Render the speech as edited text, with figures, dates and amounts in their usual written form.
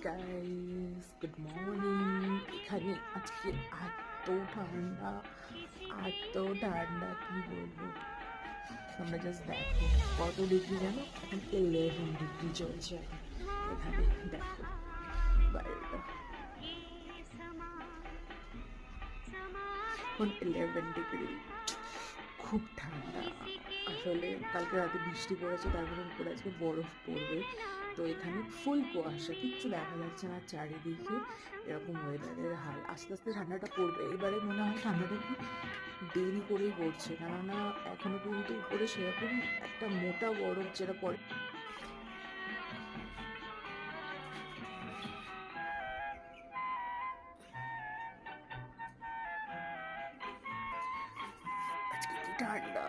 Guys, good morning. এখানে আজকে এত ঠান্ডা, এত ঠান্ডা কি বলবো। তোমরা জাস্ট দেখো কত ডিগ্রি জানো, এখন 11 ডিগ্রি চলছে। এখানে দেখো বাইরেটা, এখন 11 ডিগ্রি, খুব ঠান্ডা। আসলে কালকে রাতে বৃষ্টি পড়েছে, তারপরে উপরে আজকে বরফ পড়বে। তো এখানে ফুল কুয়াশা, কিচ্ছু দেখা যাচ্ছে না চারিদিকে। এরকম ওয়েদারের হাল। আস্তে আস্তে ঠান্ডাটা পড়বে, এবারে মনে হয় ঠান্ডাটা একটু দেরি করেই পড়ছে, কেননা এখনো পর্যন্ত উপরে সেরকম একটা মোটা বরফ যেটা পড়ে। আজকে কি ঠান্ডা,